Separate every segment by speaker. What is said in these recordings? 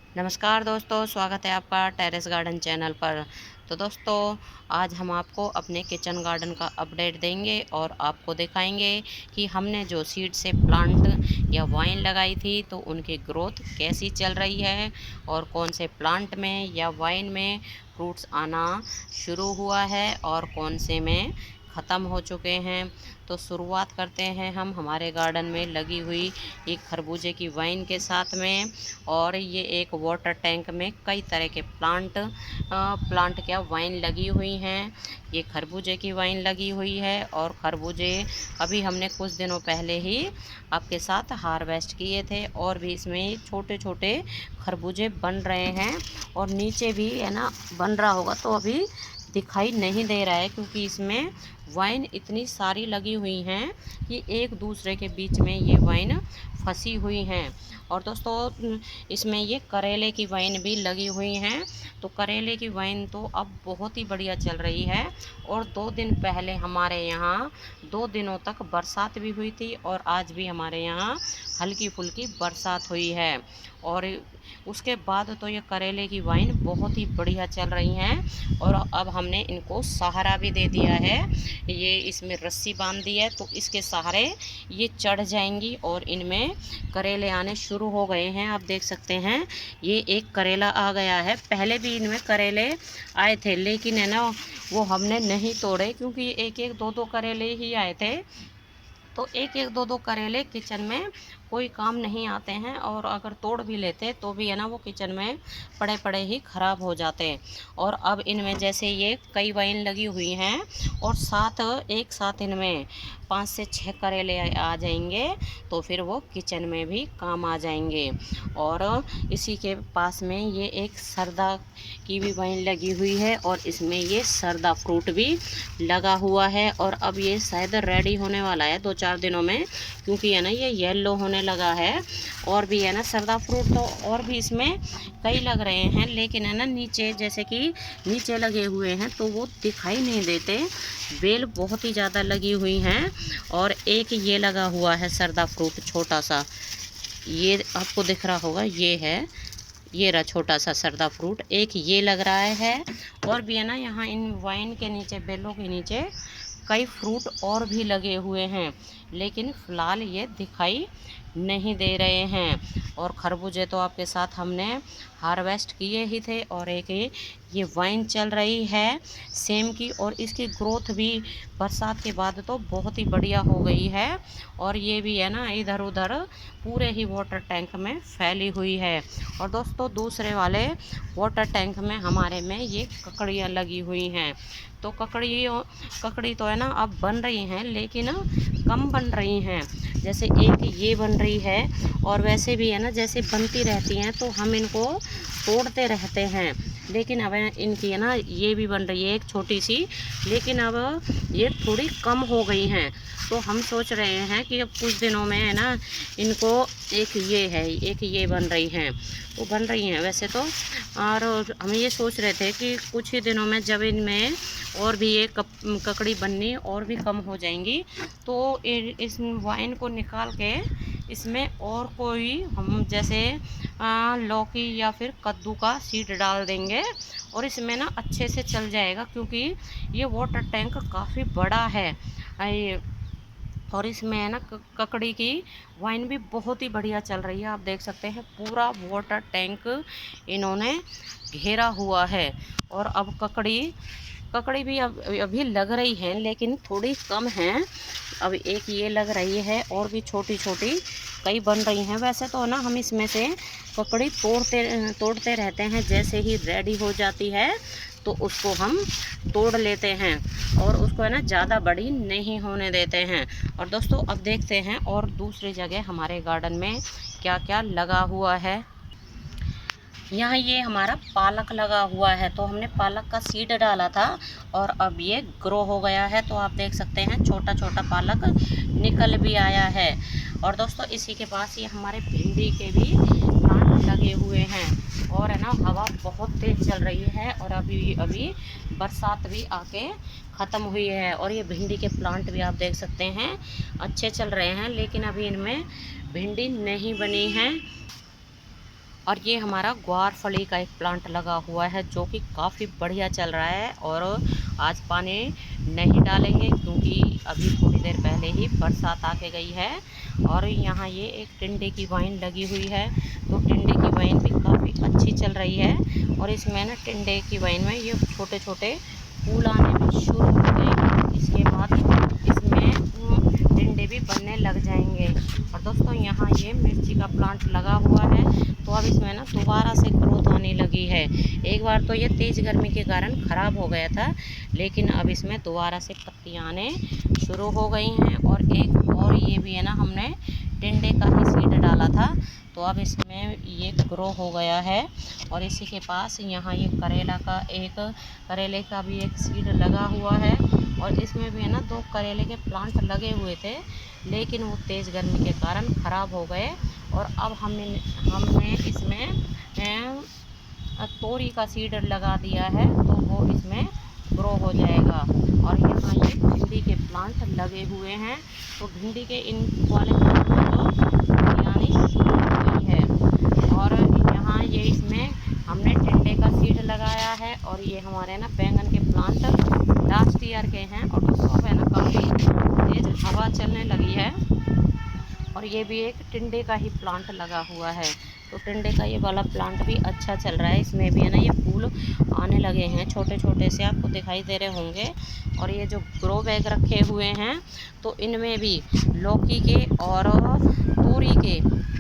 Speaker 1: नमस्कार दोस्तों, स्वागत है आपका टेरेस गार्डन चैनल पर। तो दोस्तों, आज हम आपको अपने किचन गार्डन का अपडेट देंगे और आपको दिखाएंगे कि हमने जो सीड से प्लांट या वाइन लगाई थी तो उनकी ग्रोथ कैसी चल रही है और कौन से प्लांट में या वाइन में फ्रूट्स आना शुरू हुआ है और कौन से में ख़त्म हो चुके हैं। तो शुरुआत करते हैं हम हमारे गार्डन में लगी हुई एक खरबूजे की वाइन के साथ में। और ये एक वाटर टैंक में कई तरह के प्लांट क्या वाइन लगी हुई हैं। ये खरबूजे की वाइन लगी हुई है और खरबूजे अभी हमने कुछ दिनों पहले ही आपके साथ हार्वेस्ट किए थे और भी इसमें छोटे छोटे खरबूजे बन रहे हैं और नीचे भी है ना बन रहा होगा, तो अभी दिखाई नहीं दे रहा है क्योंकि इसमें वाइन इतनी सारी लगी हुई हैं कि एक दूसरे के बीच में ये वाइन फंसी हुई हैं। और दोस्तों, इसमें ये करेले की वाइन भी लगी हुई हैं। तो करेले की वाइन तो अब बहुत ही बढ़िया चल रही है। और 2 दिन पहले हमारे यहाँ 2 दिनों तक बरसात भी हुई थी और आज भी हमारे यहाँ हल्की फुल्की बरसात हुई है। और उसके बाद तो ये करेले की वाइन बहुत ही बढ़िया चल रही हैं। और अब हमने इनको सहारा भी दे दिया है, ये इसमें रस्सी बांध दी है तो इसके सहारे ये चढ़ जाएंगी और इनमें करेले आने शुरू हो गए हैं। आप देख सकते हैं ये एक करेला आ गया है। पहले भी इनमें करेले आए थे लेकिन है ना वो हमने नहीं तोड़े क्योंकि एक एक दो दो करेले ही आए थे। तो एक एक दो दो करेले किचन में कोई काम नहीं आते हैं और अगर तोड़ भी लेते तो भी है ना वो किचन में पड़े पड़े ही ख़राब हो जाते हैं। और अब इनमें जैसे ये कई वाइन लगी हुई हैं और एक साथ इनमें 5 से 6 करेले आ जाएंगे तो फिर वो किचन में भी काम आ जाएंगे। और इसी के पास में ये एक सरदा की भी वाइन लगी हुई है और इसमें ये सरदा फ्रूट भी लगा हुआ है। और अब ये शायद रेडी होने वाला है 2-4 दिनों में क्योंकि है ना ये येलो होने लगा है। और भी है ना सरदा फ्रूट तो और भी इसमें कई लग रहे हैं लेकिन है ना नीचे जैसे कि नीचे लगे हुए हैं तो वो दिखाई नहीं देते। बेल बहुत ही ज़्यादा लगी हुई हैं। और एक ये लगा हुआ है सरदा फ्रूट छोटा सा, ये आपको दिख रहा होगा, ये है, ये रहा छोटा सा सरदा फ्रूट, एक ये लग रहा है। और भी है ना यहाँ इन वाइन के नीचे बेलों के नीचे कई फ्रूट और भी लगे हुए हैं लेकिन फ़िलहाल ये दिखाई नहीं दे रहे हैं। और खरबूजे तो आपके साथ हमने हार्वेस्ट किए ही थे और एक ये वाइन चल रही है सेम की और इसकी ग्रोथ भी बरसात के बाद तो बहुत ही बढ़िया हो गई है। और ये भी है ना इधर उधर पूरे ही वाटर टैंक में फैली हुई है। और दोस्तों, दूसरे वाले वाटर टैंक में हमारे में ये ककड़ियाँ लगी हुई हैं। तो ककड़ी तो है ना अब बन रही हैं लेकिन कम बन रही हैं। जैसे एक ये बन रही है और वैसे भी है ना जैसे बनती रहती हैं तो हम इनको तोड़ते रहते हैं। लेकिन अब इनकी है ना ये भी बन रही है एक छोटी सी, लेकिन अब ये थोड़ी कम हो गई हैं। तो हम सोच रहे हैं कि अब कुछ दिनों में है ना इनको एक ये बन रही हैं, तो बन रही हैं वैसे तो। और हम ये सोच रहे थे कि कुछ ही दिनों में जब इनमें और भी ये ककड़ी बननी और भी कम हो जाएंगी तो इस वाइन को निकाल के इसमें और कोई हम जैसे लौकी या फिर कद्दू का सीड डाल देंगे और इसमें ना अच्छे से चल जाएगा क्योंकि ये वाटर टैंक काफ़ी बड़ा है। ये और इसमें है ना ककड़ी की वाइन भी बहुत ही बढ़िया चल रही है। आप देख सकते हैं पूरा वाटर टैंक इन्होंने घेरा हुआ है। और अब ककड़ी भी अब अभी लग रही है लेकिन थोड़ी कम है। अब एक ये लग रही है और भी छोटी छोटी कई बन रही हैं। वैसे तो ना हम इसमें से ककड़ी तोड़ते रहते हैं, जैसे ही रेडी हो जाती है तो उसको हम तोड़ लेते हैं और उसको है ना ज़्यादा बड़ी नहीं होने देते हैं। और दोस्तों, अब देखते हैं और दूसरी जगह हमारे गार्डन में क्या क्या लगा हुआ है। यहाँ ये हमारा पालक लगा हुआ है तो हमने पालक का सीड डाला था और अब ये ग्रो हो गया है। तो आप देख सकते हैं छोटा छोटा पालक निकल भी आया है। और दोस्तों, इसी के पास ये हमारे भिंडी के भी प्लांट लगे हुए हैं। और है ना हवा बहुत तेज़ चल रही है और अभी बरसात भी आके ख़त्म हुई है। और ये भिंडी के प्लांट भी आप देख सकते हैं अच्छे चल रहे हैं लेकिन अभी इनमें भिंडी नहीं बनी है। और ये हमारा ग्वारफली का एक प्लांट लगा हुआ है जो कि काफ़ी बढ़िया चल रहा है। और आज पानी नहीं डालेंगे क्योंकि अभी थोड़ी देर पहले ही बरसात आके गई है। और यहाँ ये एक टिंडे की वाइन लगी हुई है, तो टिंडे की वाइन भी काफ़ी अच्छी चल रही है। और इसमें ना टिंडे की वाइन में ये छोटे छोटे फूल आने भी शुरू हो गए, इसके बाद इसमें टिंडे भी बनने लग जाएंगे। और दोस्तों यहाँ ये मिर्ची का प्लांट लगा हुआ है, तो अब इसमें ना दोबारा से ग्रोथ आने लगी है। एक बार तो ये तेज़ गर्मी के कारण ख़राब हो गया था, लेकिन अब इसमें दोबारा से पत्तियाँ आने शुरू हो गई हैं। और एक और ये भी है ना, हमने टिंडे का ही सीड डाला था, तो अब इसमें ये ग्रो हो गया है। और इसी के पास यहाँ ये करेले का भी एक सीड लगा हुआ है। और इसमें भी है ना 2 करेले के प्लांट लगे हुए थे, लेकिन वो तेज़ गर्मी के कारण ख़राब हो गए। और अब हमने इसमें तोरी का सीड लगा दिया है, तो वो इसमें ग्रो हो जाएगा। और यहाँ ये भिंडी के प्लांट लगे हुए हैं, तो भिंडी के इन वाले प्लांट में तो यानी शुरू हो गई है। और यहाँ ये इसमें हमने टिंडे का सीड लगाया है। और ये हमारे ना बैंगन के प्लांट लास्ट ईयर के हैं, और दोस्तों है ना काफ़ी तेज़ हवा चलने लगी है। और ये भी एक टिंडे का ही प्लांट लगा हुआ है, तो टिंडे का ये वाला प्लांट भी अच्छा चल रहा है। इसमें भी है ना ये फूल आने लगे हैं, छोटे छोटे से आपको दिखाई दे रहे होंगे। और ये जो ग्रो बैग रखे हुए हैं, तो इनमें भी लौकी के और तोरी के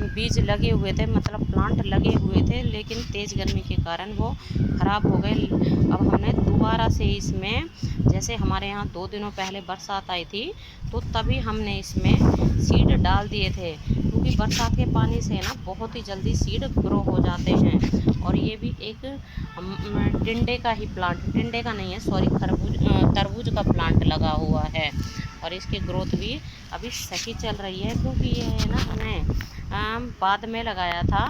Speaker 1: बीज लगे हुए थे, मतलब प्लांट लगे हुए थे, लेकिन तेज़ गर्मी के कारण वो ख़राब हो गए। अब हमने दोबारा से इसमें, जैसे हमारे यहाँ 2 दिनों पहले बरसात आई थी, तो तभी हमने इसमें सीड डाल दिए थे, क्योंकि बरसात के पानी से ना बहुत ही जल्दी सीड ग्रो हो जाते हैं। और ये भी एक टिंडे का ही प्लांट, टिंडे का नहीं है सॉरी, तरबूज का प्लांट लगा हुआ है। और इसकी ग्रोथ भी अभी सही चल रही है, क्योंकि ये है ना हमने बाद में लगाया था,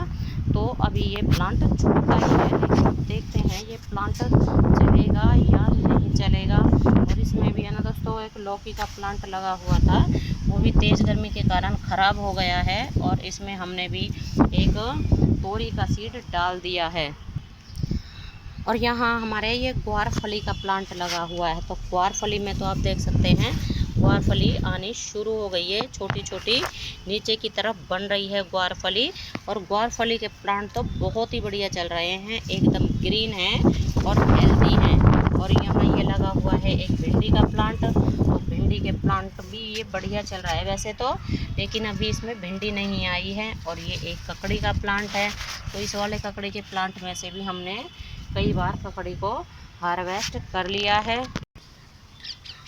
Speaker 1: तो अभी ये प्लांट छोटा ही है। लेकिन अब देखते हैं ये प्लांट चलेगा या नहीं चलेगा। और इसमें भी है ना दोस्तों एक लौकी का प्लांट लगा हुआ था, वो भी तेज़ गर्मी के कारण ख़राब हो गया है। और इसमें हमने भी एक तोरी का सीड डाल दिया है। और यहाँ हमारे ये ग्वारफली का प्लांट लगा हुआ है, तो ग्वारफली में तो आप देख सकते हैं ग्वारफली आनी शुरू हो गई है, छोटी छोटी नीचे की तरफ बन रही है ग्वारफली। और ग्वारफली के प्लांट तो बहुत ही बढ़िया चल रहे हैं, एकदम ग्रीन हैं और हेल्दी हैं। और यहाँ ये लगा हुआ है एक भिंडी का प्लांट, तो भिंडी के प्लांट भी ये बढ़िया चल रहा है वैसे तो, लेकिन अभी इसमें भिंडी नहीं आई है। और ये एक ककड़ी का प्लांट है, तो इस वाले ककड़ी के प्लांट में से भी हमने कई बार ककड़ी को हार्वेस्ट कर लिया है।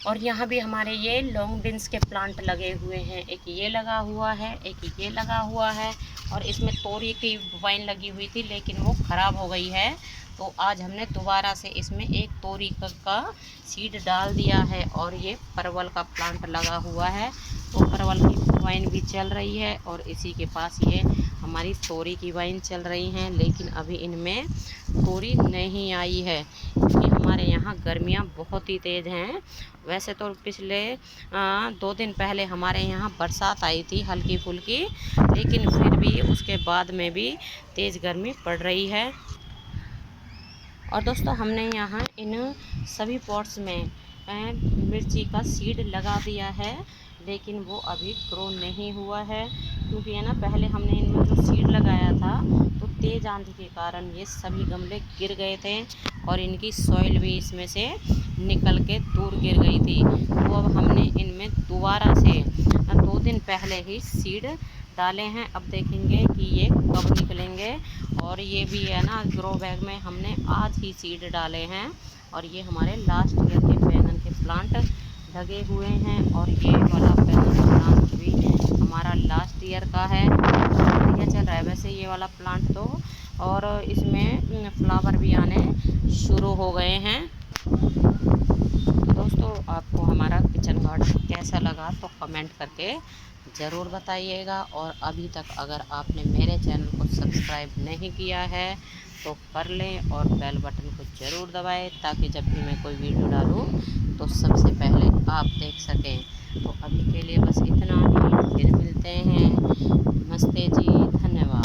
Speaker 1: और यहाँ भी हमारे ये लॉन्ग बीन्स के प्लांट लगे हुए हैं, एक ये लगा हुआ है, एक ये लगा हुआ है। और इसमें तोरी की वाइन लगी हुई थी, लेकिन वो ख़राब हो गई है, तो आज हमने दोबारा से इसमें एक तोरी का सीड डाल दिया है। और ये परवल का प्लांट लगा हुआ है, तो परवल की वाइन भी चल रही है। और इसी के पास ये हमारी तोरी की वाइन चल रही हैं, लेकिन अभी इनमें तोरी नहीं आई है, क्योंकि हमारे यहाँ गर्मियाँ बहुत ही तेज़ हैं। वैसे तो पिछले 2 दिन पहले हमारे यहाँ बरसात आई थी हल्की फुल्की, लेकिन फिर भी उसके बाद में भी तेज़ गर्मी पड़ रही है। और दोस्तों हमने यहाँ इन सभी पॉट्स में मिर्ची का सीड लगा दिया है, लेकिन वो अभी ग्रो नहीं हुआ है, क्योंकि है ना पहले हमने इनमें जो सीड लगाया था, तो तेज़ आंधी के कारण ये सभी गमले गिर गए थे, और इनकी सॉइल भी इसमें से निकल के दूर गिर गई थी। तो अब हमने इनमें दोबारा से 2 दिन पहले ही सीड डाले हैं, अब देखेंगे कि ये कब निकलेंगे। और ये भी है ना ग्रो बैग में हमने आज ही सीड डाले हैं। और ये हमारे लास्ट ईयर के बैंगन के प्लांट लगे हुए हैं, और ये वाला बैंगन का प्लांट भी हमारा लास्ट ईयर का है, बढ़िया चल रहा है वैसे ये वाला प्लांट तो। और इसमें फ्लावर भी आने शुरू हो गए हैं। तो दोस्तों आपको हमारा किचन गार्डन कैसा लगा तो कमेंट करके ज़रूर बताइएगा। और अभी तक अगर आपने मेरे चैनल को सब्सक्राइब नहीं किया है तो कर लें, और बेल बटन को ज़रूर दबाएं, ताकि जब भी मैं कोई वीडियो डालूँ तो सबसे पहले आप देख सकें। तो अभी के लिए बस इतना ही, फिर मिलते हैं। नमस्ते जी, धन्यवाद।